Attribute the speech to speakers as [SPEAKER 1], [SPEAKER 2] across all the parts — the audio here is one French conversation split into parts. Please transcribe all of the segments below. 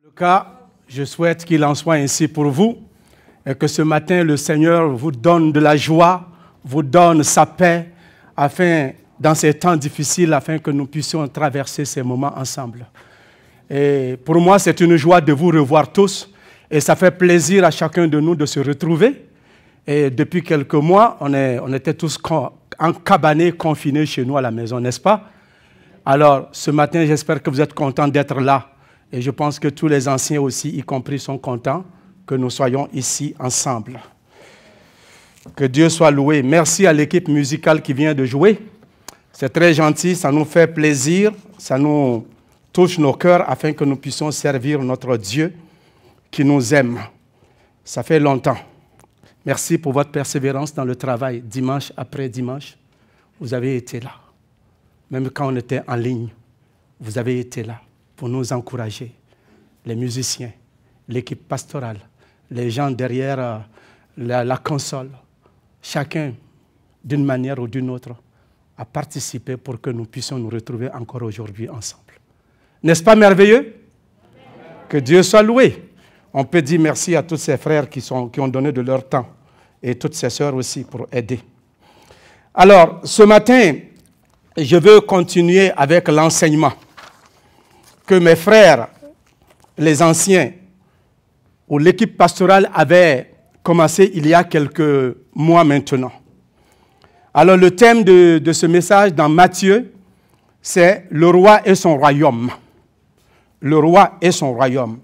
[SPEAKER 1] En tout cas, je souhaite qu'il en soit ainsi pour vous et que ce matin, le Seigneur vous donne de la joie, vous donne sa paix, afin, dans ces temps difficiles, afin que nous puissions traverser ces moments ensemble. Et pour moi, c'est une joie de vous revoir tous et ça fait plaisir à chacun de nous de se retrouver. Et depuis quelques mois, on était tous encabanés, confinés chez nous à la maison, n'est-ce pas? Alors, ce matin, j'espère que vous êtes contents d'être là. Et je pense que tous les anciens aussi, y compris, sont contents que nous soyons ici ensemble. Que Dieu soit loué. Merci à l'équipe musicale qui vient de jouer. C'est très gentil, ça nous fait plaisir, ça nous touche nos cœurs afin que nous puissions servir notre Dieu qui nous aime. Ça fait longtemps. Merci pour votre persévérance dans le travail, dimanche après dimanche. Vous avez été là. Même quand on était en ligne, vous avez été là pour nous encourager. Les musiciens, l'équipe pastorale, les gens derrière la console, chacun, d'une manière ou d'une autre, a participé pour que nous puissions nous retrouver encore aujourd'hui ensemble. N'est-ce pas merveilleux? Que Dieu soit loué. On peut dire merci à tous ces frères qui ont donné de leur temps et toutes ces sœurs aussi pour aider. Alors, ce matin, je veux continuer avec l'enseignement que mes frères, les anciens, ou l'équipe pastorale avait commencé il y a quelques mois maintenant. Alors, le thème de ce message dans Matthieu, c'est « Le roi et son royaume ». Le roi et son royaume.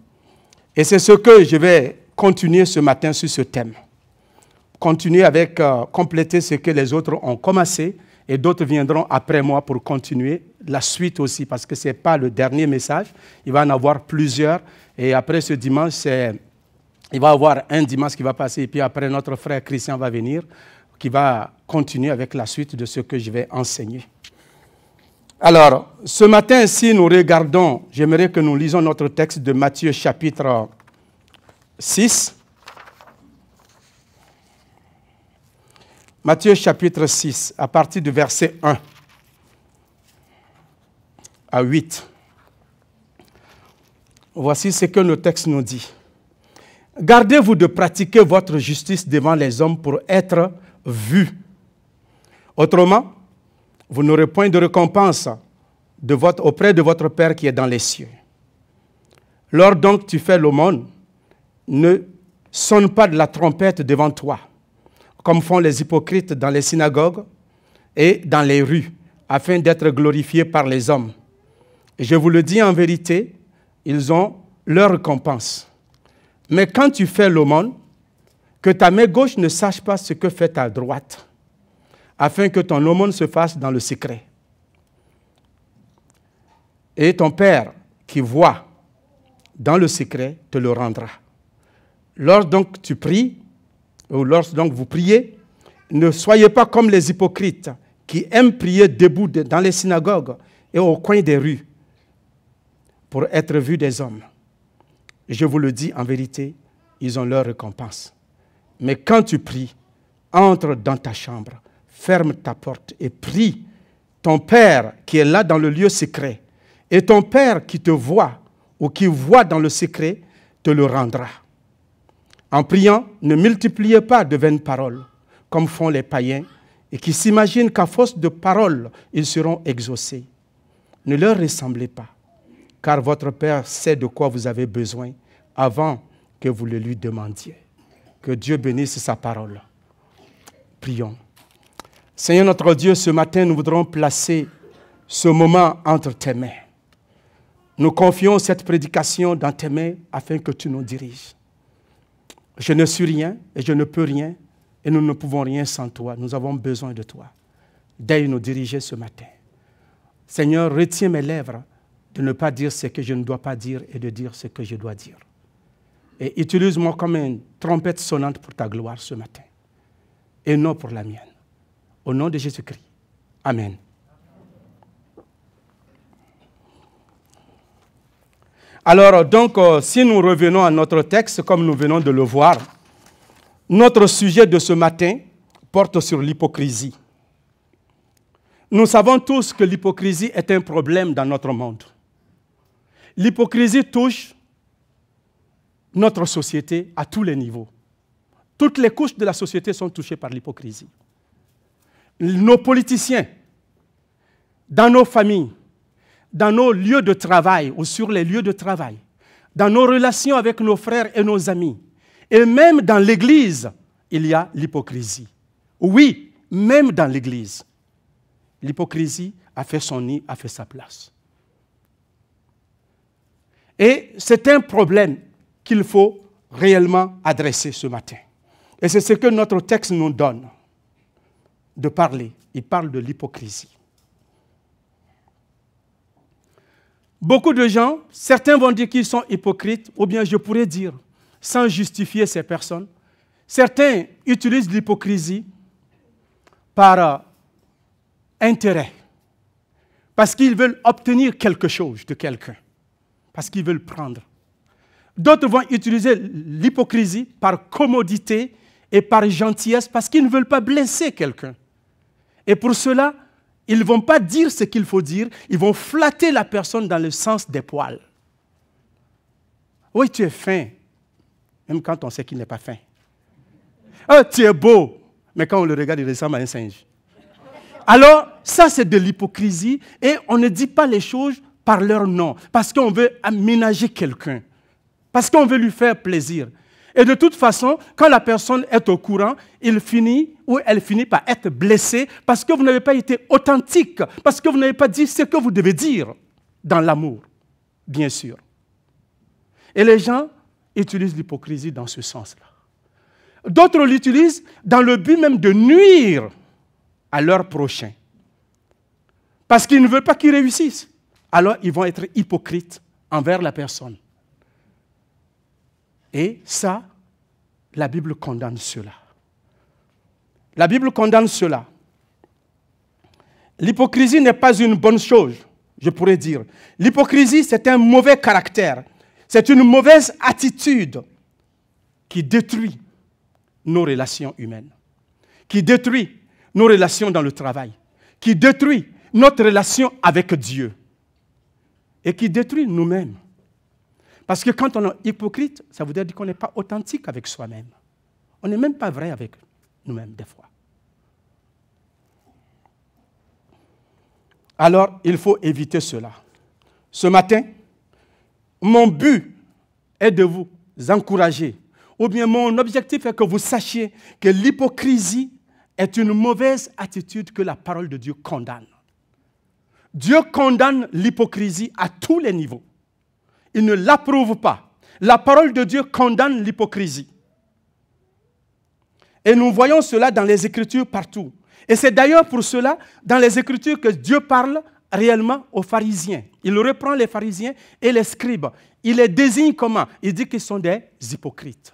[SPEAKER 1] Et c'est ce que je vais continuer ce matin sur ce thème. Continuer avec, compléter ce que les autres ont commencé et d'autres viendront après moi pour continuer la suite aussi parce que ce n'est pas le dernier message. Il va en avoir plusieurs et après ce dimanche, il va y avoir un dimanche qui va passer et puis après notre frère Christian va venir qui va continuer avec la suite de ce que je vais enseigner. Alors, ce matin, si nous regardons, j'aimerais que nous lisons notre texte de Matthieu chapitre 6. Matthieu chapitre 6, à partir du verset 1 à 8. Voici ce que le texte nous dit. « Gardez-vous de pratiquer votre justice devant les hommes pour être vus. Autrement, vous n'aurez point de récompense auprès de votre Père qui est dans les cieux. Lors donc tu fais l'aumône, ne sonne pas de la trompette devant toi, comme font les hypocrites dans les synagogues et dans les rues, afin d'être glorifiés par les hommes. Et je vous le dis en vérité, ils ont leur récompense. Mais quand tu fais l'aumône, que ta main gauche ne sache pas ce que fait ta droite, afin que ton aumône se fasse dans le secret. Et ton Père qui voit dans le secret te le rendra. Lorsque donc tu pries, ou lorsque donc vous priez, ne soyez pas comme les hypocrites qui aiment prier debout dans les synagogues et au coin des rues pour être vus des hommes. Je vous le dis en vérité, ils ont leur récompense. Mais quand tu pries, entre dans ta chambre, ferme ta porte et prie ton Père qui est là dans le lieu secret. Et ton Père qui te voit ou qui voit dans le secret te le rendra. En priant, ne multipliez pas de vaines paroles, comme font les païens, et qui s'imaginent qu'à force de paroles, ils seront exaucés. Ne leur ressemblez pas, car votre Père sait de quoi vous avez besoin avant que vous le lui demandiez. Que Dieu bénisse sa parole. Prions. Seigneur notre Dieu, ce matin, nous voudrons placer ce moment entre tes mains. Nous confions cette prédication dans tes mains afin que tu nous diriges. Je ne suis rien et je ne peux rien et nous ne pouvons rien sans toi. Nous avons besoin de toi. Daigne nous diriger ce matin. Seigneur, retiens mes lèvres de ne pas dire ce que je ne dois pas dire et de dire ce que je dois dire. Et utilise-moi comme une trompette sonnante pour ta gloire ce matin et non pour la mienne. Au nom de Jésus-Christ. Amen. Alors, donc, si nous revenons à notre texte, comme nous venons de le voir, notre sujet de ce matin porte sur l'hypocrisie. Nous savons tous que l'hypocrisie est un problème dans notre monde. L'hypocrisie touche notre société à tous les niveaux. Toutes les couches de la société sont touchées par l'hypocrisie. Nos politiciens, dans nos familles, dans nos lieux de travail ou sur les lieux de travail, dans nos relations avec nos frères et nos amis, et même dans l'Église, il y a l'hypocrisie. Oui, même dans l'Église, l'hypocrisie a fait son nid, a fait sa place. Et c'est un problème qu'il faut réellement adresser ce matin. Et c'est ce que notre texte nous donne de parler. Il parle de l'hypocrisie. Beaucoup de gens, certains vont dire qu'ils sont hypocrites, ou bien je pourrais dire, sans justifier ces personnes, certains utilisent l'hypocrisie par intérêt, parce qu'ils veulent obtenir quelque chose de quelqu'un, parce qu'ils veulent prendre. D'autres vont utiliser l'hypocrisie par commodité et par gentillesse, parce qu'ils ne veulent pas blesser quelqu'un. Et pour cela, ils ne vont pas dire ce qu'il faut dire, ils vont flatter la personne dans le sens des poils. Oui, tu es fin, même quand on sait qu'il n'est pas fin. Ah, tu es beau, mais quand on le regarde, il ressemble à un singe. Alors, ça c'est de l'hypocrisie et on ne dit pas les choses par leur nom, parce qu'on veut aménager quelqu'un, parce qu'on veut lui faire plaisir. Et de toute façon, quand la personne est au courant, il finit ou elle finit par être blessée parce que vous n'avez pas été authentique, parce que vous n'avez pas dit ce que vous devez dire dans l'amour, bien sûr. Et les gens utilisent l'hypocrisie dans ce sens-là. D'autres l'utilisent dans le but même de nuire à leur prochain, parce qu'ils ne veulent pas qu'il réussisse. Alors, ils vont être hypocrites envers la personne. Et ça, la Bible condamne cela. La Bible condamne cela. L'hypocrisie n'est pas une bonne chose, je pourrais dire. L'hypocrisie, c'est un mauvais caractère. C'est une mauvaise attitude qui détruit nos relations humaines, qui détruit nos relations dans le travail, qui détruit notre relation avec Dieu et qui détruit nous-mêmes. Parce que quand on est hypocrite, ça veut dire qu'on n'est pas authentique avec soi-même. On n'est même pas vrai avec nous-mêmes des fois. Alors, il faut éviter cela. Ce matin, mon but est de vous encourager, ou bien mon objectif est que vous sachiez que l'hypocrisie est une mauvaise attitude que la parole de Dieu condamne. Dieu condamne l'hypocrisie à tous les niveaux. Il ne l'approuve pas. La parole de Dieu condamne l'hypocrisie. Et nous voyons cela dans les Écritures partout. Et c'est d'ailleurs pour cela, dans les Écritures, que Dieu parle réellement aux pharisiens. Il reprend les pharisiens et les scribes. Il les désigne comment? Il dit qu'ils sont des hypocrites.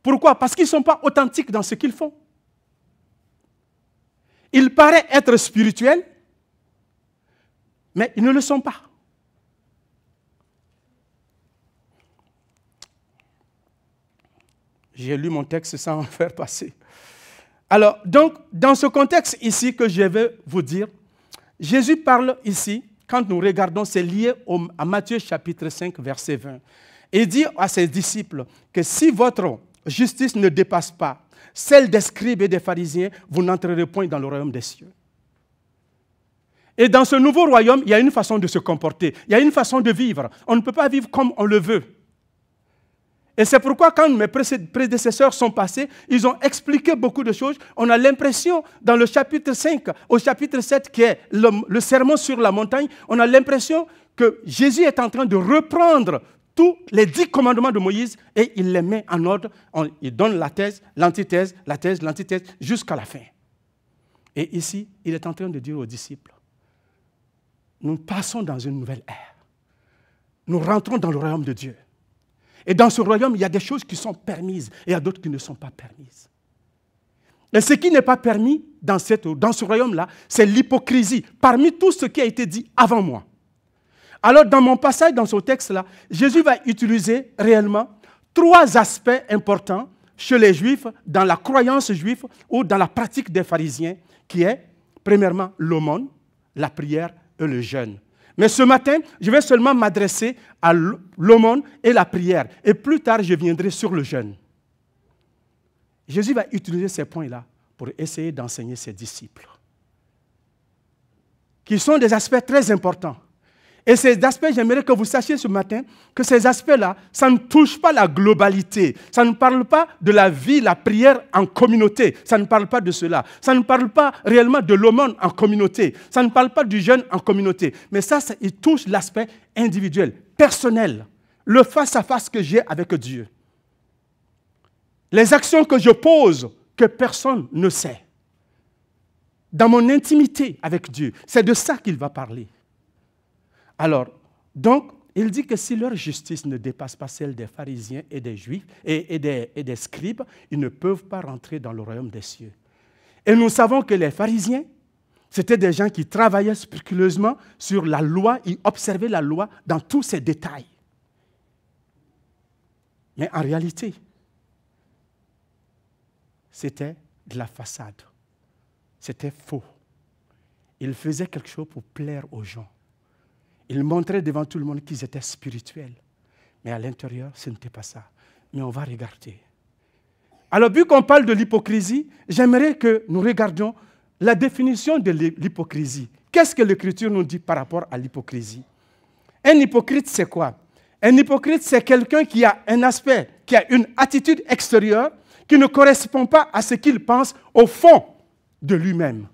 [SPEAKER 1] Pourquoi? Parce qu'ils ne sont pas authentiques dans ce qu'ils font. Ils paraissent être spirituels, mais ils ne le sont pas. J'ai lu mon texte sans en faire passer. Alors, donc, dans ce contexte ici que je vais vous dire, Jésus parle ici, quand nous regardons, c'est lié à Matthieu chapitre 5, verset 20. Il dit à ses disciples que si votre justice ne dépasse pas celle des scribes et des pharisiens, vous n'entrerez point dans le royaume des cieux. Et dans ce nouveau royaume, il y a une façon de se comporter, il y a une façon de vivre. On ne peut pas vivre comme on le veut. Et c'est pourquoi quand mes prédécesseurs sont passés, ils ont expliqué beaucoup de choses. On a l'impression, dans le chapitre 5, au chapitre 7, qui est le sermon sur la montagne, on a l'impression que Jésus est en train de reprendre tous les 10 commandements de Moïse et il les met en ordre. Il donne la thèse, l'antithèse, la thèse, l'antithèse, jusqu'à la fin. Et ici, il est en train de dire aux disciples, nous passons dans une nouvelle ère. Nous rentrons dans le royaume de Dieu. Et dans ce royaume, il y a des choses qui sont permises et il y a d'autres qui ne sont pas permises. Et ce qui n'est pas permis dans ce royaume-là, c'est l'hypocrisie, parmi tout ce qui a été dit avant moi. Alors, dans mon passage, dans ce texte-là, Jésus va utiliser réellement 3 aspects importants chez les Juifs, dans la croyance juive ou dans la pratique des pharisiens, qui est, premièrement, l'aumône, la prière et le jeûne. Mais ce matin, je vais seulement m'adresser à l'aumône et la prière. Et plus tard, je viendrai sur le jeûne. Jésus va utiliser ces points-là pour essayer d'enseigner ses disciples, qui sont des aspects très importants. Et ces aspects, j'aimerais que vous sachiez ce matin que ces aspects-là, ça ne touche pas la globalité. Ça ne parle pas de la vie, la prière en communauté. Ça ne parle pas de cela. Ça ne parle pas réellement de l'aumône en communauté. Ça ne parle pas du jeûne en communauté. Mais ça, il touche l'aspect individuel, personnel, le face-à-face que j'ai avec Dieu. Les actions que je pose, que personne ne sait. Dans mon intimité avec Dieu, c'est de ça qu'il va parler. Alors, donc, il dit que si leur justice ne dépasse pas celle des pharisiens et des juifs et des scribes, ils ne peuvent pas rentrer dans le royaume des cieux. Et nous savons que les pharisiens, c'était des gens qui travaillaient scrupuleusement sur la loi, ils observaient la loi dans tous ses détails. Mais en réalité, c'était de la façade. C'était faux. Ils faisaient quelque chose pour plaire aux gens. Ils montraient devant tout le monde qu'ils étaient spirituels. Mais à l'intérieur, ce n'était pas ça. Mais on va regarder. Alors, vu qu'on parle de l'hypocrisie, j'aimerais que nous regardions la définition de l'hypocrisie. Qu'est-ce que l'Écriture nous dit par rapport à l'hypocrisie? Un hypocrite, c'est quoi? Un hypocrite, c'est quelqu'un qui a un aspect, qui a une attitude extérieure qui ne correspond pas à ce qu'il pense au fond de lui-même.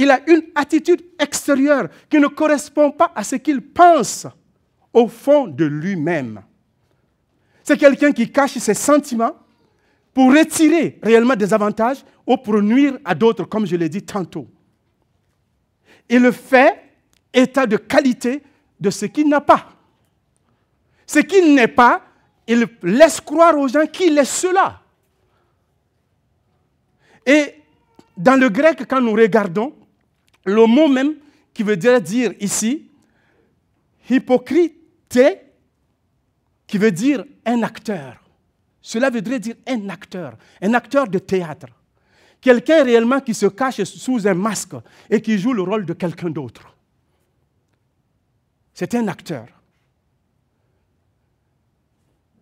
[SPEAKER 1] Il a une attitude extérieure qui ne correspond pas à ce qu'il pense au fond de lui-même. C'est quelqu'un qui cache ses sentiments pour retirer réellement des avantages ou pour nuire à d'autres, comme je l'ai dit tantôt. Il le fait état de qualité de ce qu'il n'a pas. Ce qu'il n'est pas, il laisse croire aux gens qu'il est cela. Et dans le grec, quand nous regardons, le mot même qui veut dire ici, hypocrite, qui veut dire un acteur. Cela voudrait dire un acteur de théâtre. Quelqu'un réellement qui se cache sous un masque et qui joue le rôle de quelqu'un d'autre. C'est un acteur.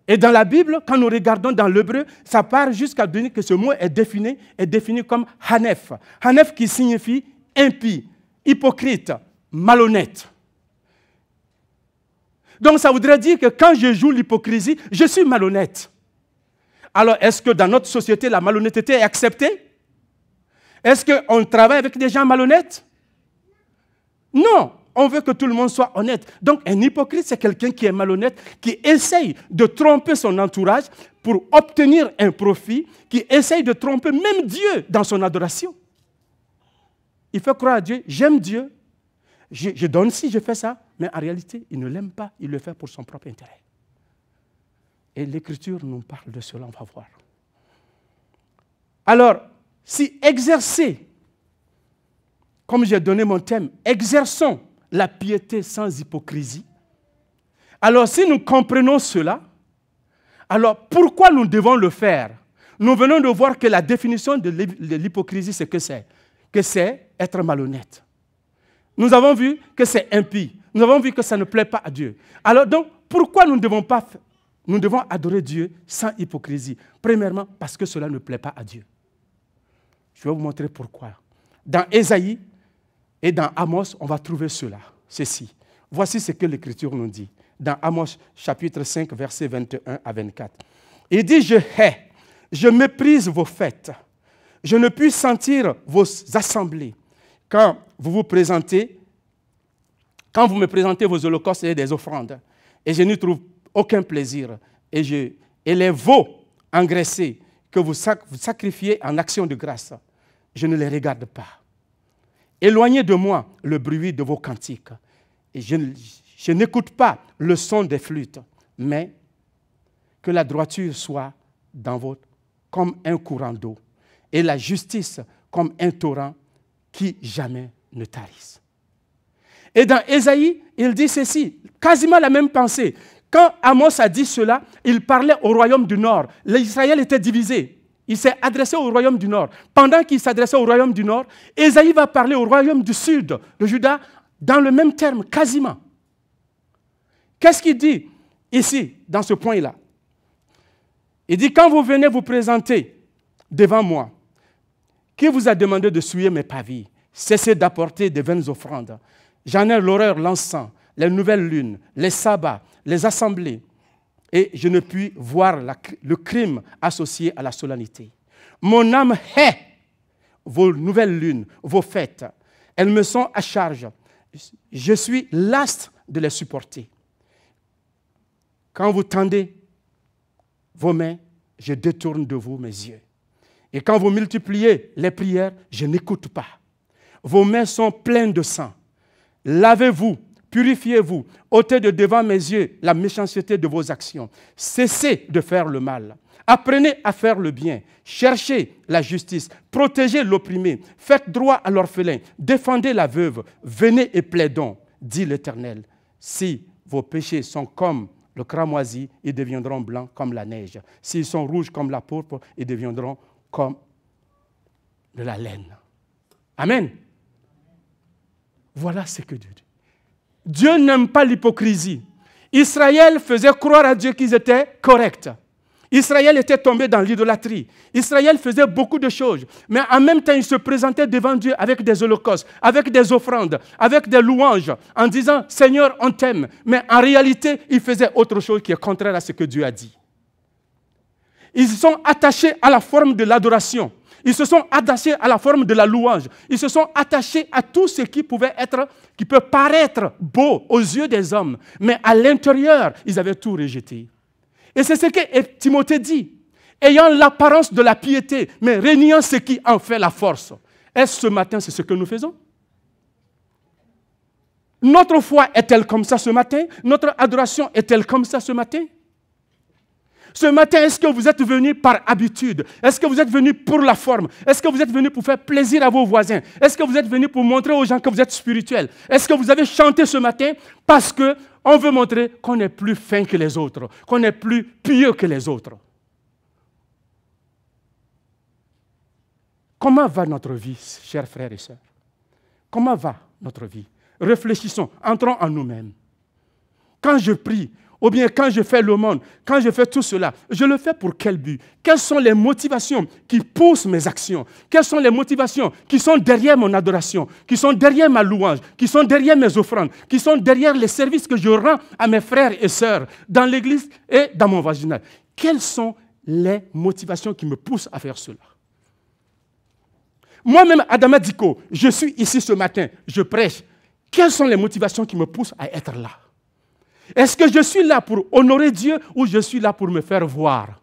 [SPEAKER 1] Et dans la Bible, quand nous regardons dans l'hébreu, ça part jusqu'à dire que ce mot est défini comme hanef. Hanef qui signifie impie, hypocrite, malhonnête. Donc ça voudrait dire que quand je joue l'hypocrisie, je suis malhonnête. Alors est-ce que dans notre société, la malhonnêteté est acceptée? Est-ce qu'on travaille avec des gens malhonnêtes? Non. On veut que tout le monde soit honnête. Donc, un hypocrite, c'est quelqu'un qui est malhonnête, qui essaye de tromper son entourage pour obtenir un profit, qui essaye de tromper même Dieu dans son adoration. Il fait croire à Dieu, j'aime Dieu, je donne ci, je fais ça, mais en réalité, il ne l'aime pas, il le fait pour son propre intérêt. Et l'Écriture nous parle de cela, on va voir. Alors, si exercer, comme j'ai donné mon thème, exerçons la piété sans hypocrisie. Alors, si nous comprenons cela, alors pourquoi nous devons le faire? Nous venons de voir que la définition de l'hypocrisie, c'est que c'est être malhonnête. Nous avons vu que c'est impie. Nous avons vu que ça ne plaît pas à Dieu. Alors donc, pourquoi nous devons adorer Dieu sans hypocrisie? Premièrement, parce que cela ne plaît pas à Dieu. Je vais vous montrer pourquoi. Dans Ésaïe, et dans Amos, on va trouver ceci. Voici ce que l'Écriture nous dit. Dans Amos, chapitre 5, versets 21 à 24. Il dit, je hais, je méprise vos fêtes. Je ne puis sentir vos assemblées. Quand vous me présentez vos holocaustes et des offrandes, et je n'y trouve aucun plaisir, et les veaux engraissés que vous sacrifiez en action de grâce, je ne les regarde pas. Éloignez de moi le bruit de vos cantiques. Et je n'écoute pas le son des flûtes, mais que la droiture soit dans comme un courant d'eau, et la justice comme un torrent qui jamais ne tarisse. Et dans Ésaïe, il dit ceci, quasiment la même pensée. Quand Amos a dit cela, il parlait au royaume du Nord. L'Israël était divisé. Il s'est adressé au royaume du Nord. Pendant qu'il s'adressait au royaume du Nord, Ésaïe va parler au royaume du Sud, de Juda, dans le même terme, quasiment. Qu'est-ce qu'il dit ici, dans ce point-là? Il dit, quand vous venez vous présenter devant moi, qui vous a demandé de souiller mes pavis? Cessez d'apporter des vaines offrandes. J'en ai l'horreur, l'encens, les nouvelles lunes, les sabbats, les assemblées. Et je ne puis voir le crime associé à la solennité. Mon âme hait vos nouvelles lunes, vos fêtes. Elles me sont à charge. Je suis lasse de les supporter. Quand vous tendez vos mains, je détourne de vous mes yeux. Et quand vous multipliez les prières, je n'écoute pas. Vos mains sont pleines de sang. Lavez-vous, purifiez-vous, ôtez de devant mes yeux la méchanceté de vos actions. Cessez de faire le mal. Apprenez à faire le bien. Cherchez la justice. Protégez l'opprimé. Faites droit à l'orphelin. Défendez la veuve. Venez et plaidons, dit l'Éternel. Si vos péchés sont comme le cramoisi, ils deviendront blancs comme la neige. S'ils sont rouges comme la pourpre, ils deviendront comme de la laine. Amen. Voilà ce que Dieu dit. Dieu n'aime pas l'hypocrisie. Israël faisait croire à Dieu qu'ils étaient corrects. Israël était tombé dans l'idolâtrie. Israël faisait beaucoup de choses. Mais en même temps, il se présentait devant Dieu avec des holocaustes, avec des offrandes, avec des louanges, en disant « Seigneur, on t'aime ». Mais en réalité, il faisait autre chose qui est contraire à ce que Dieu a dit. Ils sont attachés à la forme de l'adoration. Ils se sont attachés à la forme de la louange. Ils se sont attachés à tout ce qui peut paraître beau aux yeux des hommes. Mais à l'intérieur, ils avaient tout rejeté. Et c'est ce que Timothée dit. Ayant l'apparence de la piété, mais régnant ce qui en fait la force. Est-ce ce matin, c'est ce que nous faisons? Notre foi est-elle comme ça ce matin? Notre adoration est-elle comme ça ce matin? Ce matin, est-ce que vous êtes venus par habitude? Est-ce que vous êtes venus pour la forme? Est-ce que vous êtes venus pour faire plaisir à vos voisins? Est-ce que vous êtes venus pour montrer aux gens que vous êtes spirituels? Est-ce que vous avez chanté ce matin parce qu'on veut montrer qu'on est plus fin que les autres, qu'on est plus pieux que les autres? Comment va notre vie, chers frères et sœurs? Comment va notre vie? Réfléchissons, entrons en nous-mêmes. Quand je prie, ou bien quand je fais l'aumône, quand je fais tout cela, je le fais pour quel but? Quelles sont les motivations qui poussent mes actions? Quelles sont les motivations qui sont derrière mon adoration, qui sont derrière ma louange, qui sont derrière mes offrandes, qui sont derrière les services que je rends à mes frères et sœurs dans l'église et dans mon voisinage? Quelles sont les motivations qui me poussent à faire cela? Moi-même, Adama Diko, je suis ici ce matin, je prêche. Quelles sont les motivations qui me poussent à être là? Est-ce que je suis là pour honorer Dieu ou je suis là pour me faire voir?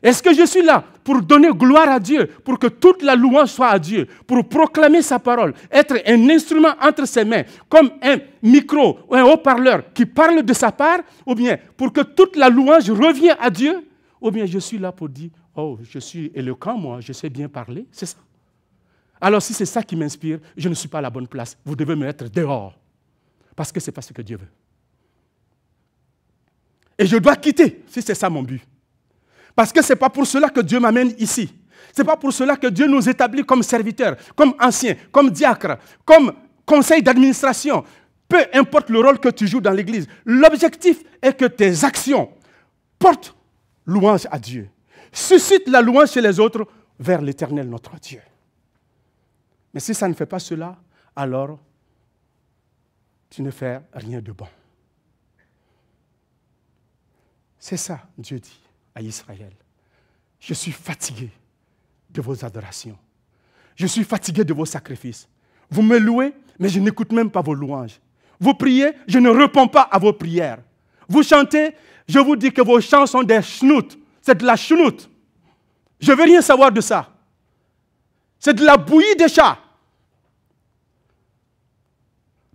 [SPEAKER 1] Est-ce que je suis là pour donner gloire à Dieu, pour que toute la louange soit à Dieu, pour proclamer sa parole, être un instrument entre ses mains, comme un micro ou un haut-parleur qui parle de sa part, ou bien pour que toute la louange revienne à Dieu, ou bien je suis là pour dire « Oh, je suis éloquent, moi, je sais bien parler », c'est ça. Alors si c'est ça qui m'inspire, je ne suis pas à la bonne place. Vous devez me mettre dehors, parce que ce n'est pas ce que Dieu veut. Et je dois quitter, si c'est ça mon but. Parce que ce n'est pas pour cela que Dieu m'amène ici. Ce n'est pas pour cela que Dieu nous établit comme serviteurs, comme anciens, comme diacres, comme conseil d'administration. Peu importe le rôle que tu joues dans l'Église, l'objectif est que tes actions portent louange à Dieu. Suscitent la louange chez les autres vers l'Éternel, notre Dieu. Mais si ça ne fait pas cela, alors tu ne fais rien de bon. C'est ça, Dieu dit à Israël. Je suis fatigué de vos adorations. Je suis fatigué de vos sacrifices. Vous me louez, mais je n'écoute même pas vos louanges. Vous priez, je ne réponds pas à vos prières. Vous chantez, je vous dis que vos chants sont des schnoutes. C'est de la chenoute. Je ne veux rien savoir de ça. C'est de la bouillie des chats.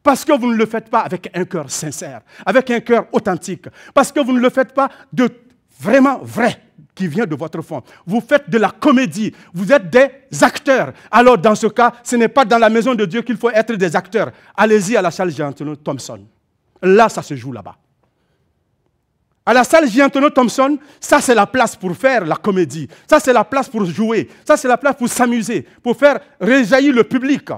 [SPEAKER 1] Parce que vous ne le faites pas avec un cœur sincère, avec un cœur authentique. Parce que vous ne le faites pas de vraiment vrai, qui vient de votre fond. Vous faites de la comédie. Vous êtes des acteurs. Alors dans ce cas, ce n'est pas dans la maison de Dieu qu'il faut être des acteurs. Allez-y à la salle Giantono Thompson. Là, ça se joue là-bas. À la salle Giantono Thompson, ça c'est la place pour faire la comédie. Ça c'est la place pour jouer. Ça c'est la place pour s'amuser, pour faire réjaillir le public.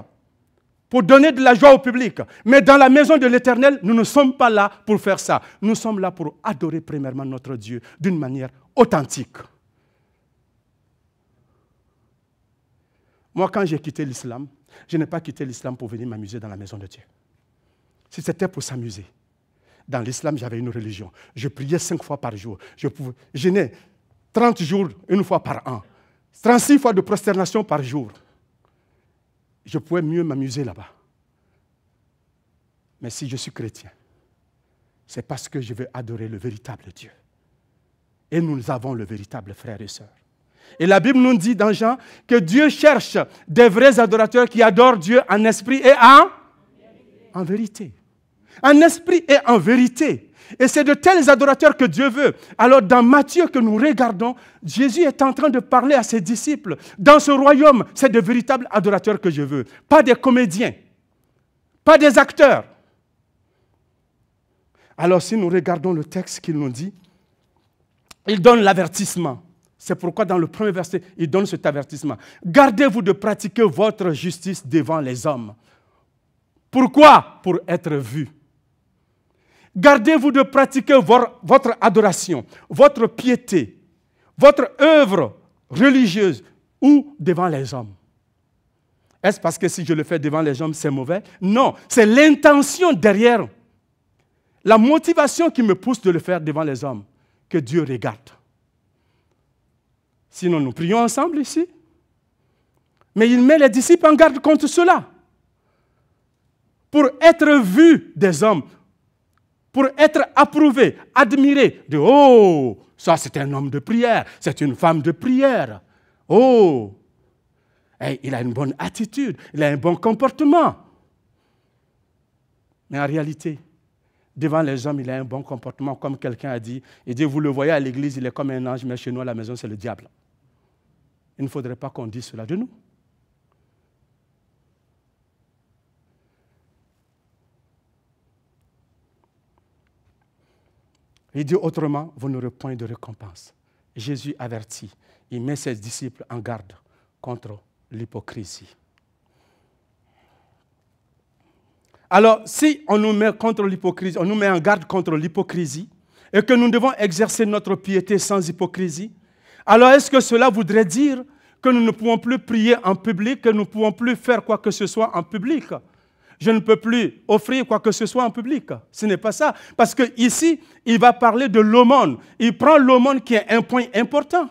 [SPEAKER 1] pour donner de la joie au public. Mais dans la maison de l'Éternel, nous ne sommes pas là pour faire ça. Nous sommes là pour adorer premièrement notre Dieu d'une manière authentique. Moi, quand j'ai quitté l'islam, je n'ai pas quitté l'islam pour venir m'amuser dans la maison de Dieu. Si c'était pour s'amuser, dans l'islam, j'avais une religion. Je priais 5 fois par jour. Je jeûnais 30 jours, une fois par an. 36 fois de prosternation par jour. Je pouvais mieux m'amuser là-bas. Mais si je suis chrétien, c'est parce que je veux adorer le véritable Dieu. Et nous avons le véritable frère et sœur. Et la Bible nous dit dans Jean que Dieu cherche des vrais adorateurs qui adorent Dieu en esprit et en vérité. En esprit et en vérité. Et c'est de tels adorateurs que Dieu veut. Alors dans Matthieu que nous regardons, Jésus est en train de parler à ses disciples. Dans ce royaume, c'est de véritables adorateurs que je veux. Pas des comédiens. Pas des acteurs. Alors si nous regardons le texte qu'il nous dit, il donne l'avertissement. C'est pourquoi dans le premier verset, il donne cet avertissement. Gardez-vous de pratiquer votre justice devant les hommes. Pourquoi? Pour être vus. Gardez-vous de pratiquer votre adoration, votre piété, votre œuvre religieuse ou devant les hommes. Est-ce parce que si je le fais devant les hommes, c'est mauvais? Non, c'est l'intention derrière. La motivation qui me pousse de le faire devant les hommes, que Dieu regarde. Sinon, nous prions ensemble ici. Mais il met les disciples en garde contre cela. Pour être vu des hommes, pour être approuvé, admiré, de « Oh, ça c'est un homme de prière, c'est une femme de prière. Oh, hey, il a une bonne attitude, il a un bon comportement. » Mais en réalité, devant les hommes, il a un bon comportement, comme quelqu'un a dit. Il dit, vous le voyez à l'église, il est comme un ange, mais chez nous à la maison, c'est le diable. Il ne faudrait pas qu'on dise cela de nous. Il dit autrement, vous n'aurez point de récompense. Jésus avertit, il met ses disciples en garde contre l'hypocrisie. Alors, si on nous met contre l'hypocrisie, on nous met en garde contre l'hypocrisie, et que nous devons exercer notre piété sans hypocrisie, alors est-ce que cela voudrait dire que nous ne pouvons plus prier en public, que nous ne pouvons plus faire quoi que ce soit en public? Je ne peux plus offrir quoi que ce soit en public. Ce n'est pas ça. Parce qu'ici, il va parler de l'aumône. Il prend l'aumône qui est un point important.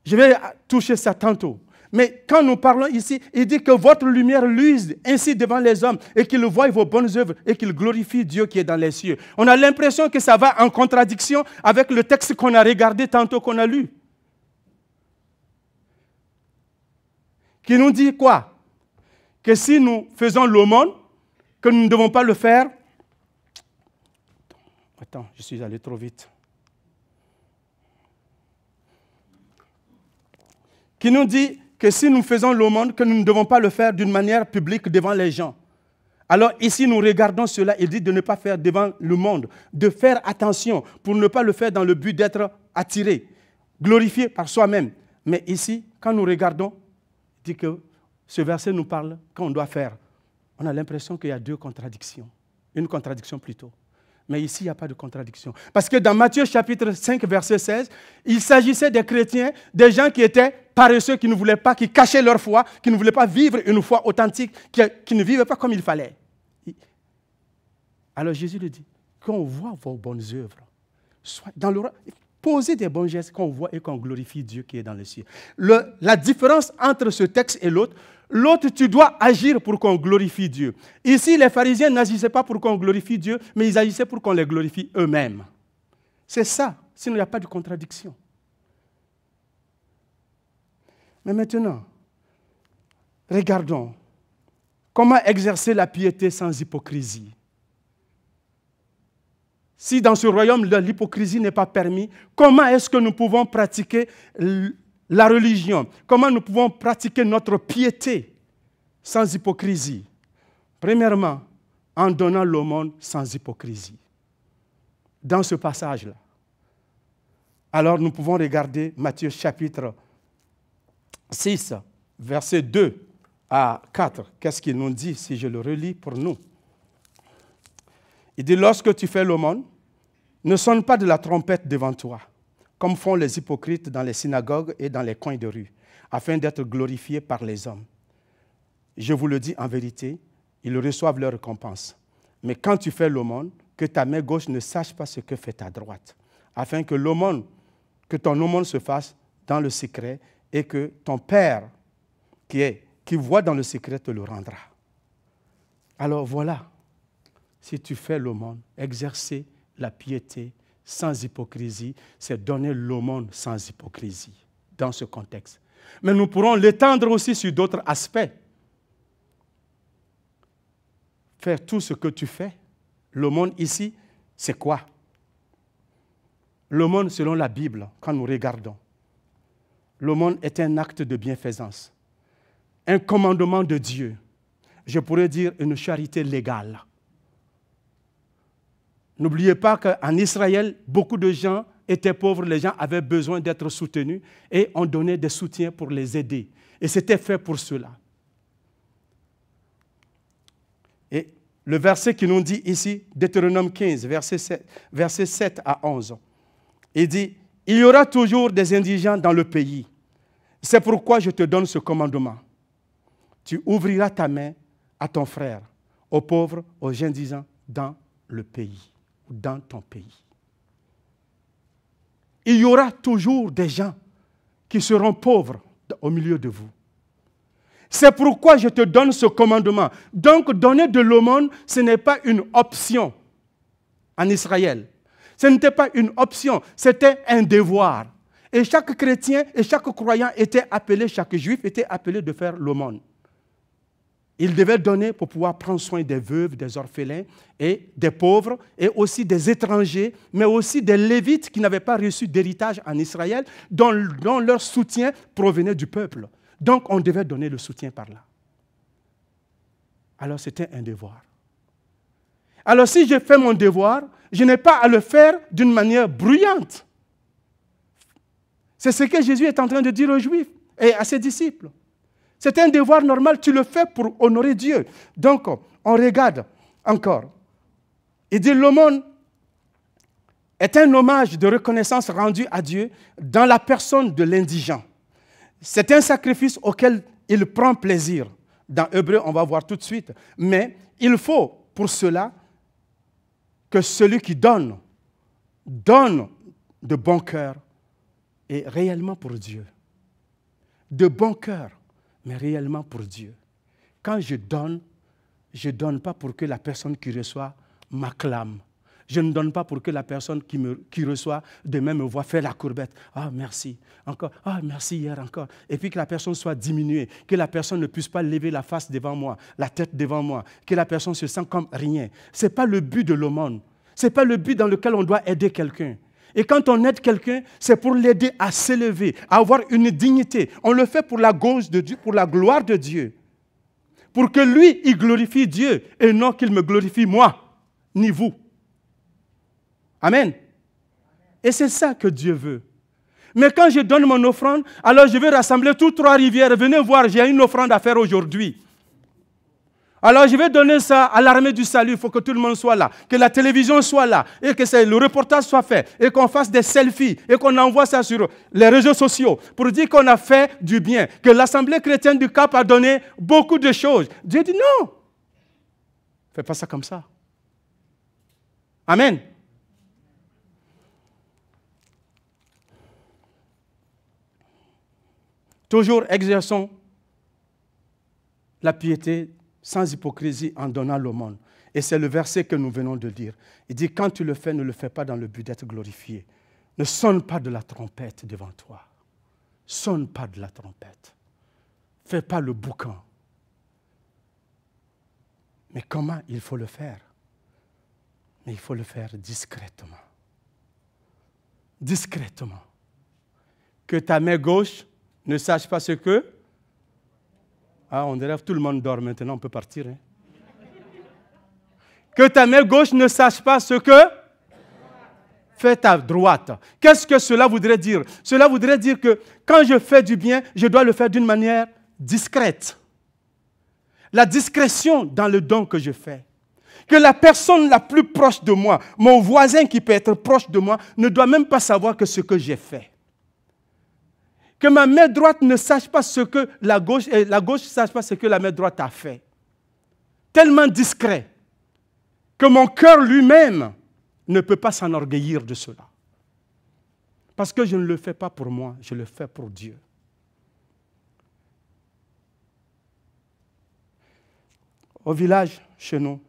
[SPEAKER 1] Je vais toucher ça tantôt. Mais quand nous parlons ici, il dit que votre lumière luise ainsi devant les hommes et qu'ils voient vos bonnes œuvres et qu'ils glorifient Dieu qui est dans les cieux. On a l'impression que ça va en contradiction avec le texte qu'on a regardé tantôt, qu'on a lu. Qui nous dit quoi? Que si nous faisons l'aumône, que nous ne devons pas le faire. Attends, je suis allé trop vite. Qui nous dit que si nous faisons l'aumône, que nous ne devons pas le faire d'une manière publique devant les gens. Alors ici, nous regardons cela, il dit de ne pas faire devant le monde, de faire attention pour ne pas le faire dans le but d'être attiré, glorifié par soi-même. Mais ici, quand nous regardons, il dit que ce verset nous parle qu'on doit faire. On a l'impression qu'il y a deux contradictions. Une contradiction plutôt. Mais ici, il n'y a pas de contradiction. Parce que dans Matthieu chapitre 5, verset 16, il s'agissait des chrétiens, des gens qui étaient paresseux, qui ne voulaient pas, qui cachaient leur foi, qui ne voulaient pas vivre une foi authentique, qui ne vivaient pas comme il fallait. Alors Jésus lui dit, qu'on voit vos bonnes œuvres, posez des bons gestes, qu'on voit et qu'on glorifie Dieu qui est dans les cieux. La différence entre ce texte et l'autre, tu dois agir pour qu'on glorifie Dieu. Ici, les pharisiens n'agissaient pas pour qu'on glorifie Dieu, mais ils agissaient pour qu'on les glorifie eux-mêmes. C'est ça, sinon il n'y a pas de contradiction. Mais maintenant, regardons comment exercer la piété sans hypocrisie. Si dans ce royaume, l'hypocrisie n'est pas permise, comment est-ce que nous pouvons pratiquer la religion? Comment nous pouvons pratiquer notre piété sans hypocrisie? Premièrement, en donnant l'aumône sans hypocrisie. Dans ce passage-là. Alors nous pouvons regarder Matthieu chapitre 6, versets 2 à 4, qu'est-ce qu'il nous dit si je le relis pour nous? Il dit, lorsque tu fais l'aumône, ne sonne pas de la trompette devant toi, comme font les hypocrites dans les synagogues et dans les coins de rue, afin d'être glorifiés par les hommes. Je vous le dis en vérité, ils reçoivent leur récompense. Mais quand tu fais l'aumône, que ta main gauche ne sache pas ce que fait ta droite, afin que ton aumône se fasse dans le secret et que ton Père qui voit dans le secret te le rendra. Alors voilà, si tu fais l'aumône, exercer la piété sans hypocrisie, c'est donner l'aumône sans hypocrisie dans ce contexte. Mais nous pourrons l'étendre aussi sur d'autres aspects. Faire tout ce que tu fais. L'aumône ici, c'est quoi? L'aumône, selon la Bible, quand nous regardons, l'aumône est un acte de bienfaisance, un commandement de Dieu. Je pourrais dire une charité légale. N'oubliez pas qu'en Israël, beaucoup de gens étaient pauvres, les gens avaient besoin d'être soutenus et on donnait des soutiens pour les aider. Et c'était fait pour cela. Et le verset qui nous dit ici, Deutéronome 15, verset 7 à 11, il dit, « Il y aura toujours des indigents dans le pays. C'est pourquoi je te donne ce commandement. Tu ouvriras ta main à ton frère, aux pauvres, aux indigents dans le pays, ou dans ton pays. » Il y aura toujours des gens qui seront pauvres au milieu de vous. C'est pourquoi je te donne ce commandement. Donc, donner de l'aumône, ce n'est pas une option en Israël. Ce n'était pas une option, c'était un devoir. Et chaque chrétien et chaque croyant était appelé, chaque juif était appelé de faire l'aumône. Il devait donner pour pouvoir prendre soin des veuves, des orphelins et des pauvres, et aussi des étrangers, mais aussi des Lévites qui n'avaient pas reçu d'héritage en Israël, dont leur soutien provenait du peuple. Donc, on devait donner le soutien par là. Alors, c'était un devoir. Alors, si je fais mon devoir, je n'ai pas à le faire d'une manière bruyante. C'est ce que Jésus est en train de dire aux Juifs et à ses disciples. C'est un devoir normal, tu le fais pour honorer Dieu. Donc, on regarde encore. Il dit, l'aumône est un hommage de reconnaissance rendu à Dieu dans la personne de l'indigent. C'est un sacrifice auquel il prend plaisir. Dans Hébreu, on va voir tout de suite. Mais il faut pour cela que celui qui donne de bon cœur et réellement pour Dieu. De bon cœur, mais réellement pour Dieu. Quand je ne donne pas pour que la personne qui reçoit m'acclame. Je ne donne pas pour que la personne qui reçoit demain me voit faire la courbette. Ah, merci. Encore. Ah, merci hier encore. Et puis que la personne soit diminuée, que la personne ne puisse pas lever la face devant moi, la tête devant moi, que la personne se sente comme rien. Ce n'est pas le but de l'aumône. Ce n'est pas le but dans lequel on doit aider quelqu'un. Et quand on aide quelqu'un, c'est pour l'aider à s'élever, à avoir une dignité. On le fait pour la cause de Dieu, pour la gloire de Dieu. Pour que lui, il glorifie Dieu et non qu'il me glorifie moi, ni vous. Amen. Et c'est ça que Dieu veut. Mais quand je donne mon offrande, alors je vais rassembler toutes Trois-Rivières. Venez voir, j'ai une offrande à faire aujourd'hui. Alors je vais donner ça à l'armée du salut, il faut que tout le monde soit là, que la télévision soit là, et que le reportage soit fait, et qu'on fasse des selfies, et qu'on envoie ça sur les réseaux sociaux, pour dire qu'on a fait du bien, que l'Assemblée chrétienne du Cap a donné beaucoup de choses. Dieu dit non, fais pas ça comme ça. Amen. Toujours exerçons la piété sans hypocrisie en donnant l'aumône. Et c'est le verset que nous venons de lire. Il dit, quand tu le fais, ne le fais pas dans le but d'être glorifié. Ne sonne pas de la trompette devant toi. Sonne pas de la trompette. Fais pas le boucan. Mais comment il faut le faire? Mais il faut le faire discrètement. Discrètement. Que ta main gauche ne sache pas ce que... Ah, on dirait que tout le monde dort maintenant, on peut partir. Hein? Que ta main gauche ne sache pas ce que fait ta droite. Qu'est-ce que cela voudrait dire? Cela voudrait dire que quand je fais du bien, je dois le faire d'une manière discrète. La discrétion dans le don que je fais. Que la personne la plus proche de moi, mon voisin qui peut être proche de moi, ne doit même pas savoir que ce que j'ai fait. Que ma main droite ne sache pas ce que la gauche, et la gauche ne sache pas ce que la main droite a fait. Tellement discret que mon cœur lui-même ne peut pas s'enorgueillir de cela. Parce que je ne le fais pas pour moi, je le fais pour Dieu. Au village, chez nous,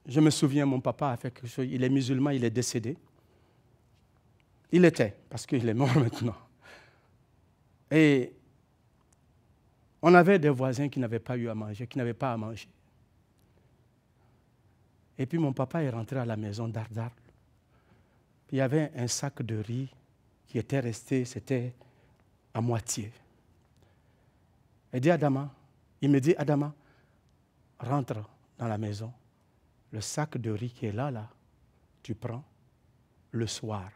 [SPEAKER 1] je me souviens, mon papa a fait quelque chose. Il est musulman, il est décédé. Il était, parce qu'il est mort maintenant. Et on avait des voisins qui n'avaient pas eu à manger, qui n'avaient pas à manger. Et puis mon papa est rentré à la maison d'Ardar. Il y avait un sac de riz qui était resté, c'était à moitié. Il dit Adama, il me dit Adama, rentre dans la maison. Le sac de riz qui est là, tu prends le soir.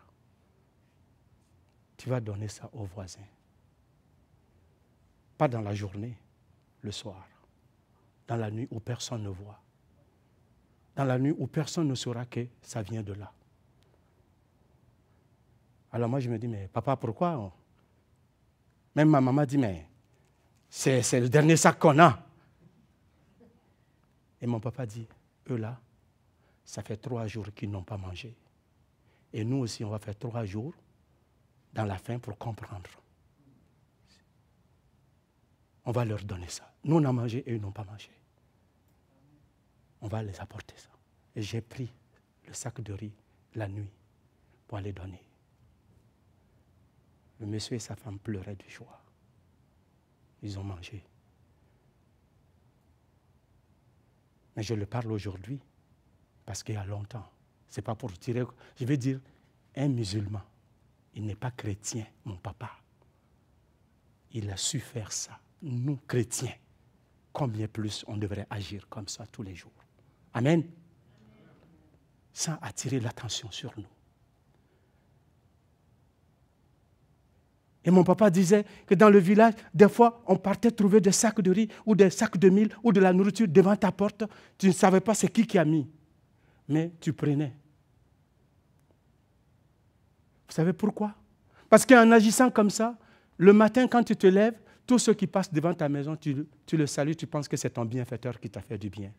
[SPEAKER 1] Tu vas donner ça aux voisins. Pas dans la journée, le soir. Dans la nuit où personne ne voit. Dans la nuit où personne ne saura que ça vient de là. Alors moi je me dis, mais papa, pourquoi? Même ma maman dit, mais c'est le dernier sac qu'on a. Et mon papa dit, eux là, ça fait 3 jours qu'ils n'ont pas mangé. Et nous aussi, on va faire 3 jours dans la faim pour comprendre. On va leur donner ça. Nous, on a mangé et eux n'ont pas mangé. On va les apporter ça. Et j'ai pris le sac de riz la nuit pour aller donner. Le monsieur et sa femme pleuraient de joie. Ils ont mangé. Mais je le parle aujourd'hui parce qu'il y a longtemps. Ce n'est pas pour tirer. Je vais dire, un musulman, il n'est pas chrétien, mon papa. Il a su faire ça. Nous, chrétiens, combien plus on devrait agir comme ça tous les jours. Amen. Sans attirer l'attention sur nous. Et mon papa disait que dans le village, des fois, on partait trouver des sacs de riz ou des sacs de mil ou de la nourriture devant ta porte. Tu ne savais pas c'est qui a mis. Mais tu prenais. Vous savez pourquoi? Parce qu'en agissant comme ça, le matin, quand tu te lèves, tous ceux qui passent devant ta maison, tu le salues, tu penses que c'est ton bienfaiteur qui t'a fait du bien.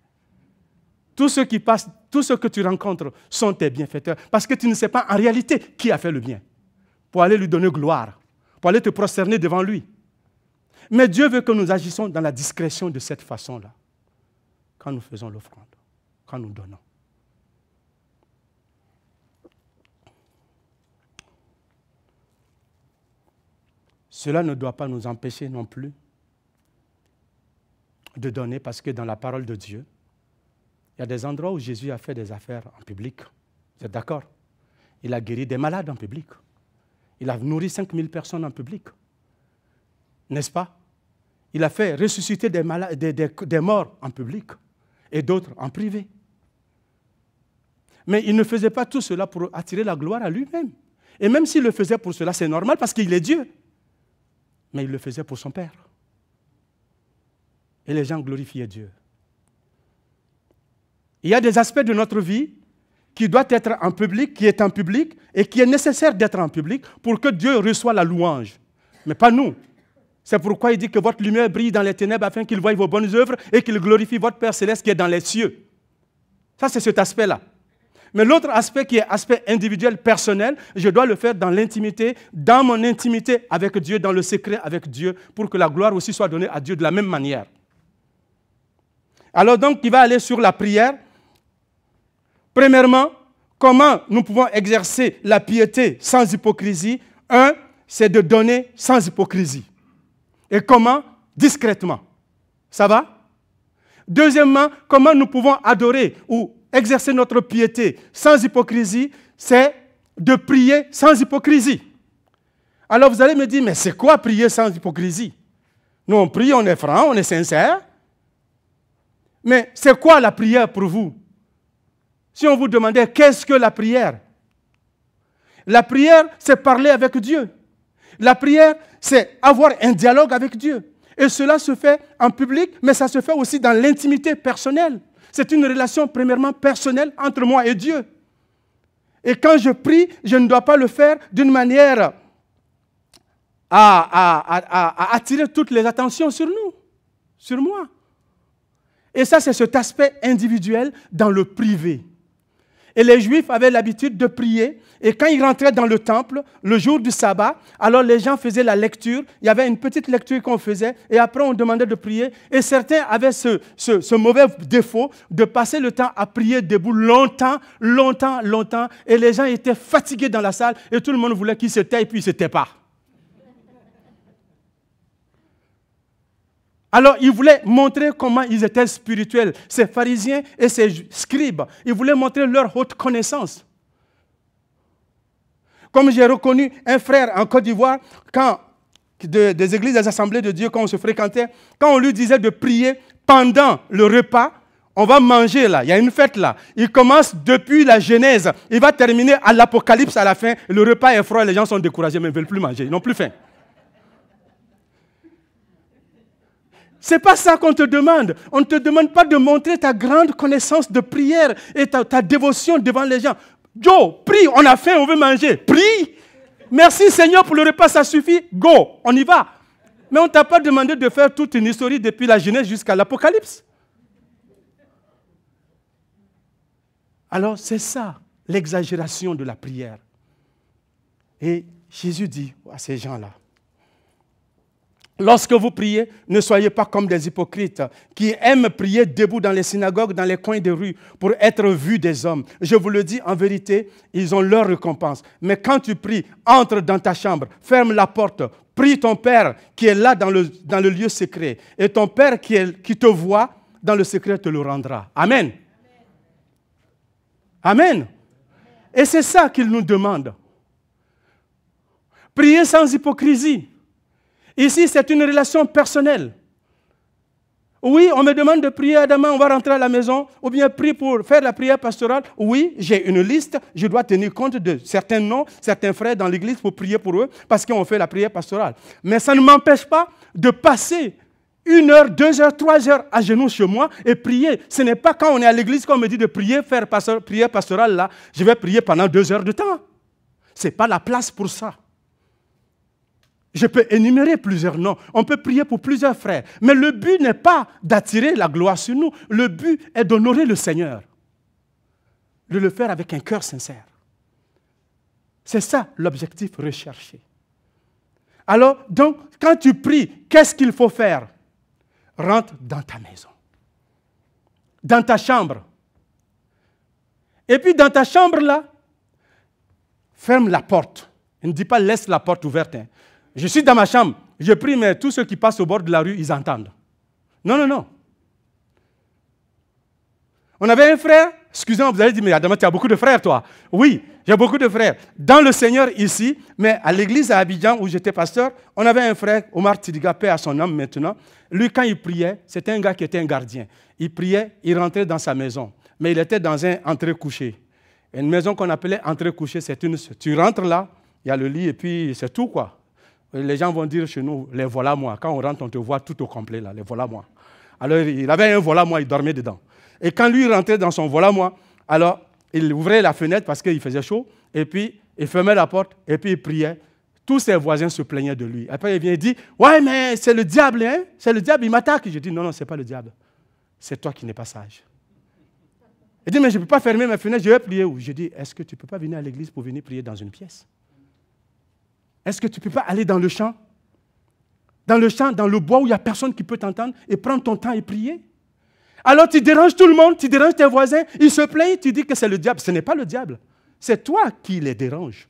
[SPEAKER 1] Tous ceux qui passent, tous ceux que tu rencontres sont tes bienfaiteurs. Parce que tu ne sais pas en réalité qui a fait le bien. Pour aller lui donner gloire. Pour aller te prosterner devant lui. Mais Dieu veut que nous agissions dans la discrétion de cette façon-là. Quand nous faisons l'offrande. Quand nous donnons. Cela ne doit pas nous empêcher non plus de donner parce que dans la parole de Dieu, il y a des endroits où Jésus a fait des affaires en public. Vous êtes d'accord? Il a guéri des malades en public. Il a nourri 5000 personnes en public. N'est-ce pas? Il a fait ressusciter des morts en public et d'autres en privé. Mais il ne faisait pas tout cela pour attirer la gloire à lui-même. Et même s'il le faisait pour cela, c'est normal parce qu'il est Dieu. Mais il le faisait pour son Père. Et les gens glorifiaient Dieu. Il y a des aspects de notre vie qui doivent être en public, qui est en public, et qui est nécessaire d'être en public pour que Dieu reçoive la louange. Mais pas nous. C'est pourquoi il dit que votre lumière brille dans les ténèbres afin qu'il voie vos bonnes œuvres et qu'il glorifie votre Père céleste qui est dans les cieux. Ça, c'est cet aspect-là. Mais l'autre aspect qui est aspect individuel, personnel, je dois le faire dans l'intimité, dans mon intimité avec Dieu, dans le secret avec Dieu, pour que la gloire aussi soit donnée à Dieu de la même manière. Alors donc, il va aller sur la prière. Premièrement, comment nous pouvons exercer la piété sans hypocrisie? Un, c'est de donner sans hypocrisie. Et comment? Discrètement. Ça va? Deuxièmement, comment nous pouvons adorer ou exercer notre piété sans hypocrisie? C'est de prier sans hypocrisie. Alors vous allez me dire, mais c'est quoi prier sans hypocrisie? Nous on prie, on est franc, on est sincère. Mais c'est quoi la prière pour vous? Si on vous demandait qu'est-ce que la prière? La prière, c'est parler avec Dieu. La prière, c'est avoir un dialogue avec Dieu. Et cela se fait en public, mais ça se fait aussi dans l'intimité personnelle. C'est une relation premièrement personnelle entre moi et Dieu. Et quand je prie, je ne dois pas le faire d'une manière à attirer toutes les attentions sur nous, sur moi. Et ça, c'est cet aspect individuel dans le privé. Et les Juifs avaient l'habitude de prier. Et quand ils rentraient dans le temple, le jour du sabbat, alors les gens faisaient la lecture. Il y avait une petite lecture qu'on faisait. Et après, on demandait de prier. Et certains avaient ce mauvais défaut de passer le temps à prier debout longtemps. Et les gens étaient fatigués dans la salle. Et tout le monde voulait qu'ils se taisent, puis ils ne se taisent pas. Alors, ils voulaient montrer comment ils étaient spirituels, ces pharisiens et ces scribes. Ils voulaient montrer leur haute connaissance. Comme j'ai reconnu un frère en Côte d'Ivoire, des églises, des assemblées de Dieu, quand on se fréquentait, quand on lui disait de prier pendant le repas, on va manger là, il y a une fête là. Il commence depuis la Genèse, il va terminer à l'Apocalypse à la fin. Le repas est froid, les gens sont découragés, mais ils ne veulent plus manger, ils n'ont plus faim. Ce n'est pas ça qu'on te demande. On ne te demande pas de montrer ta grande connaissance de prière et ta dévotion devant les gens. Joe, prie, on a faim, on veut manger. Prie. Merci Seigneur pour le repas, ça suffit. Go, on y va. Mais on ne t'a pas demandé de faire toute une histoire depuis la Genèse jusqu'à l'Apocalypse. Alors c'est ça, l'exagération de la prière. Et Jésus dit à ces gens-là, lorsque vous priez, ne soyez pas comme des hypocrites qui aiment prier debout dans les synagogues, dans les coins des rues, pour être vus des hommes. Je vous le dis en vérité, ils ont leur récompense. Mais quand tu pries, entre dans ta chambre, ferme la porte, prie ton Père qui est là dans le lieu secret. Et ton Père qui te voit dans le secret te le rendra. Amen. Amen. Et c'est ça qu'il nous demande. Priez sans hypocrisie. Ici, c'est une relation personnelle. Oui, on me demande de prier, demain on va rentrer à la maison, ou bien prier pour faire la prière pastorale. Oui, j'ai une liste, je dois tenir compte de certains noms, certains frères dans l'église pour prier pour eux, parce qu'on fait la prière pastorale. Mais ça ne m'empêche pas de passer 1 heure, 2 heures, 3 heures à genoux chez moi et prier. Ce n'est pas quand on est à l'église qu'on me dit de prier, faire prière pastorale, là, je vais prier pendant 2 heures de temps. Ce n'est pas la place pour ça. Je peux énumérer plusieurs noms. On peut prier pour plusieurs frères. Mais le but n'est pas d'attirer la gloire sur nous. Le but est d'honorer le Seigneur. De le faire avec un cœur sincère. C'est ça l'objectif recherché. Alors, donc, quand tu pries, qu'est-ce qu'il faut faire? Rentre dans ta maison. Dans ta chambre. Et puis, dans ta chambre, là, ferme la porte. Il ne dit pas laisse la porte ouverte. Hein. Je suis dans ma chambre, je prie, mais tous ceux qui passent au bord de la rue, ils entendent. Non, non, non. On avait un frère, excusez-moi, vous allez dire, mais Adama, tu as beaucoup de frères, toi. Oui, j'ai beaucoup de frères. Dans le Seigneur ici, mais à l'église à Abidjan, où j'étais pasteur, on avait un frère, Omar Tidiga, paix à son âme maintenant. Lui, quand il priait, c'était un gars qui était un gardien. Il priait, il rentrait dans sa maison, mais il était dans un entrée-couché. Une maison qu'on appelait entrée-couché, c'est tu rentres là, il y a le lit et puis c'est tout, quoi. Les gens vont dire chez nous, les voilà moi. Quand on rentre, on te voit tout au complet, là, les voilà moi. Alors, il avait un voilà moi, il dormait dedans. Et quand lui rentrait dans son voilà moi, alors, il ouvrait la fenêtre parce qu'il faisait chaud, et puis il fermait la porte, et puis il priait. Tous ses voisins se plaignaient de lui. Après, il vient et dit, ouais, mais c'est le diable, hein? C'est le diable, il m'attaque. Je dis, non, non, ce n'est pas le diable. C'est toi qui n'es pas sage. Il dit, mais je ne peux pas fermer ma fenêtre, je vais prier où? Je dis, est-ce que tu ne peux pas venir à l'église pour venir prier dans une pièce? Est-ce que tu ne peux pas aller dans le champ? Dans le champ, dans le bois où il n'y a personne qui peut t'entendre et prendre ton temps et prier? Alors tu déranges tout le monde, tu déranges tes voisins, ils se plaignent, tu dis que c'est le diable. Ce n'est pas le diable, c'est toi qui les déranges.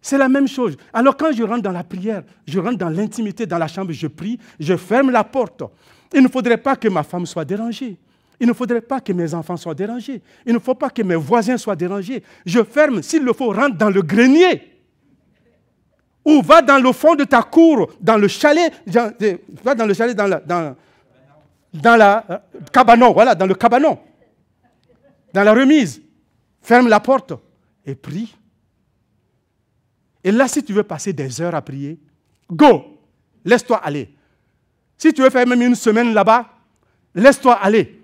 [SPEAKER 1] C'est la même chose. Alors quand je rentre dans la prière, je rentre dans l'intimité, dans la chambre, je prie, je ferme la porte. Il ne faudrait pas que ma femme soit dérangée. Il ne faudrait pas que mes enfants soient dérangés. Il ne faut pas que mes voisins soient dérangés. Je ferme, s'il le faut, rentre dans le grenier. Ou va dans le fond de ta cour, dans le chalet, va dans le chalet, dans la cabanon, voilà, dans le cabanon, dans la remise. Ferme la porte et prie. Et là, si tu veux passer des heures à prier, go, laisse-toi aller. Si tu veux faire même une semaine là-bas, laisse-toi aller.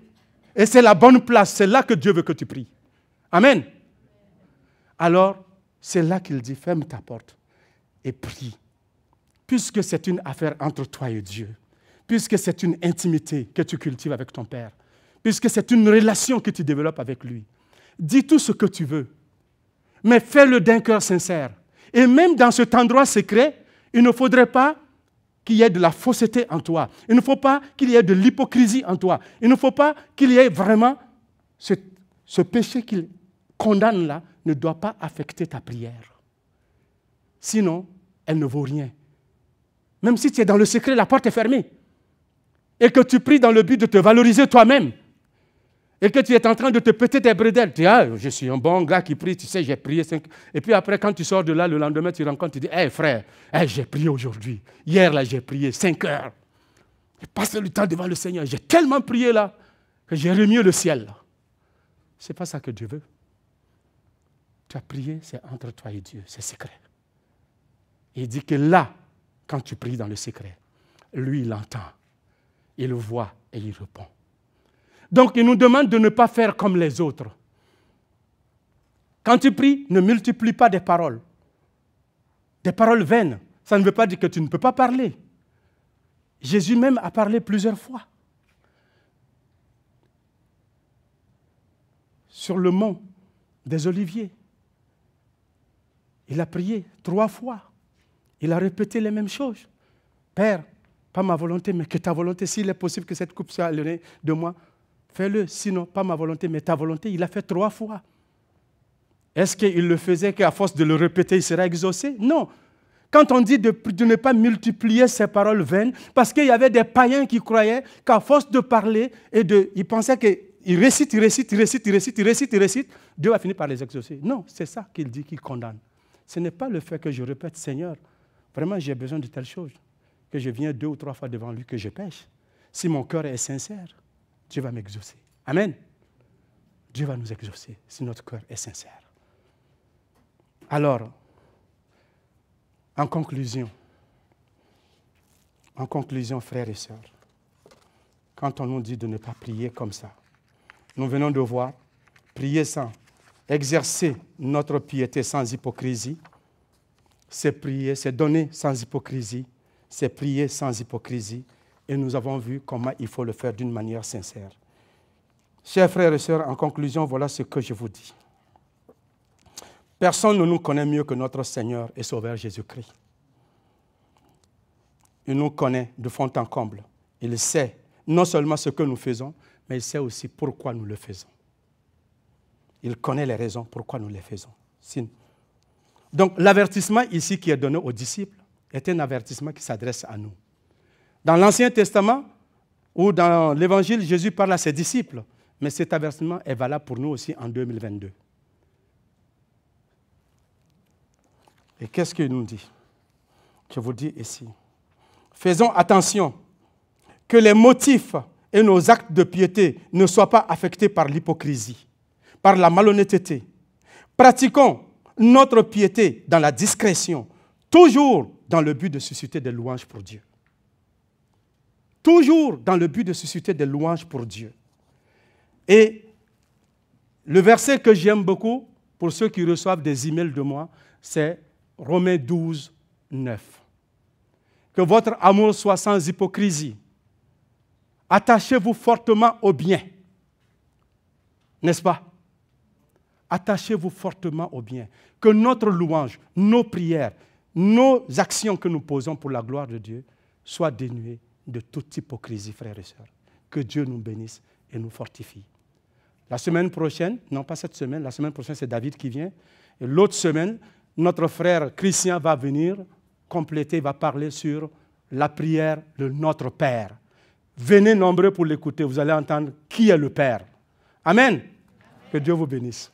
[SPEAKER 1] Et c'est la bonne place, c'est là que Dieu veut que tu pries. Amen. Alors, c'est là qu'il dit, ferme ta porte et prie. Puisque c'est une affaire entre toi et Dieu, puisque c'est une intimité que tu cultives avec ton Père, puisque c'est une relation que tu développes avec lui, dis tout ce que tu veux, mais fais-le d'un cœur sincère. Et même dans cet endroit secret, il ne faudrait pas qu'il y ait de la fausseté en toi. Il ne faut pas qu'il y ait de l'hypocrisie en toi. Il ne faut pas qu'il y ait vraiment ce péché qu'il condamne là ne doit pas affecter ta prière. Sinon, elle ne vaut rien. Même si tu es dans le secret, la porte est fermée. Et que tu pries dans le but de te valoriser toi-même. Et que tu es en train de te péter tes bretelles. Tu dis, ah, je suis un bon gars qui prie, tu sais, j'ai prié 5. Et puis après, quand tu sors de là, le lendemain, tu rencontres, tu dis, hé frère, j'ai prié aujourd'hui. Hier, là, j'ai prié 5 heures. J'ai passé le temps devant le Seigneur. J'ai tellement prié là, que j'ai remis le ciel. Ce n'est pas ça que Dieu veut. Tu as prié, c'est entre toi et Dieu, c'est secret. Il dit que là, quand tu pries dans le secret, lui, il entend, il le voit et il répond. Donc, il nous demande de ne pas faire comme les autres. Quand tu pries, ne multiplie pas des paroles. Des paroles vaines. Ça ne veut pas dire que tu ne peux pas parler. Jésus même a parlé plusieurs fois. Sur le mont des Oliviers. Il a prié 3 fois. Il a répété les mêmes choses. Père, pas ma volonté, mais que ta volonté. S'il est possible que cette coupe soit éloignée de moi, fais-le. Sinon, pas ma volonté, mais ta volonté. Il a fait 3 fois. Est-ce qu'il le faisait qu'à force de le répéter, il sera exaucé? Non. Quand on dit de ne pas multiplier ces paroles vaines, parce qu'il y avait des païens qui croyaient qu'à force de parler, ils pensaient qu'ils récitent, Dieu va finir par les exaucer. Non, c'est ça qu'il dit, qu'il condamne. Ce n'est pas le fait que je répète, Seigneur, vraiment j'ai besoin de telle chose, que je viens 2 ou 3 fois devant lui, que je pêche. Si mon cœur est sincère, Dieu va m'exaucer. Amen. Dieu va nous exaucer si notre cœur est sincère. Alors, en conclusion, frères et sœurs, quand on nous dit de ne pas prier comme ça, nous venons de voir, prier sans exercer notre piété sans hypocrisie, c'est prier, c'est donner sans hypocrisie, c'est prier sans hypocrisie, et nous avons vu comment il faut le faire d'une manière sincère. Chers frères et sœurs, en conclusion, voilà ce que je vous dis. Personne ne nous connaît mieux que notre Seigneur et Sauveur Jésus-Christ. Il nous connaît de fond en comble. Il sait non seulement ce que nous faisons, mais il sait aussi pourquoi nous le faisons. Il connaît les raisons pourquoi nous les faisons. Donc l'avertissement ici qui est donné aux disciples est un avertissement qui s'adresse à nous. Dans l'Ancien Testament ou dans l'Évangile, Jésus parle à ses disciples, mais cet avertissement est valable pour nous aussi en 2022. Et qu'est-ce qu'il nous dit? Je vous dis ici. Faisons attention que les motifs et nos actes de piété ne soient pas affectés par l'hypocrisie, par la malhonnêteté. Pratiquons notre piété dans la discrétion, toujours dans le but de susciter des louanges pour Dieu. Toujours dans le but de susciter des louanges pour Dieu. Et le verset que j'aime beaucoup, pour ceux qui reçoivent des emails de moi, c'est Romains 12, 9. Que votre amour soit sans hypocrisie. Attachez-vous fortement au bien. N'est-ce pas? Attachez-vous fortement au bien. Que notre louange, nos prières, nos actions que nous posons pour la gloire de Dieu soient dénuées de toute hypocrisie, frères et sœurs. Que Dieu nous bénisse et nous fortifie. La semaine prochaine, non pas cette semaine, la semaine prochaine c'est David qui vient. Et l'autre semaine, notre frère Christian va venir compléter, va parler sur la prière de notre Père. Venez nombreux pour l'écouter, vous allez entendre qui est le Père. Amen. Que Dieu vous bénisse.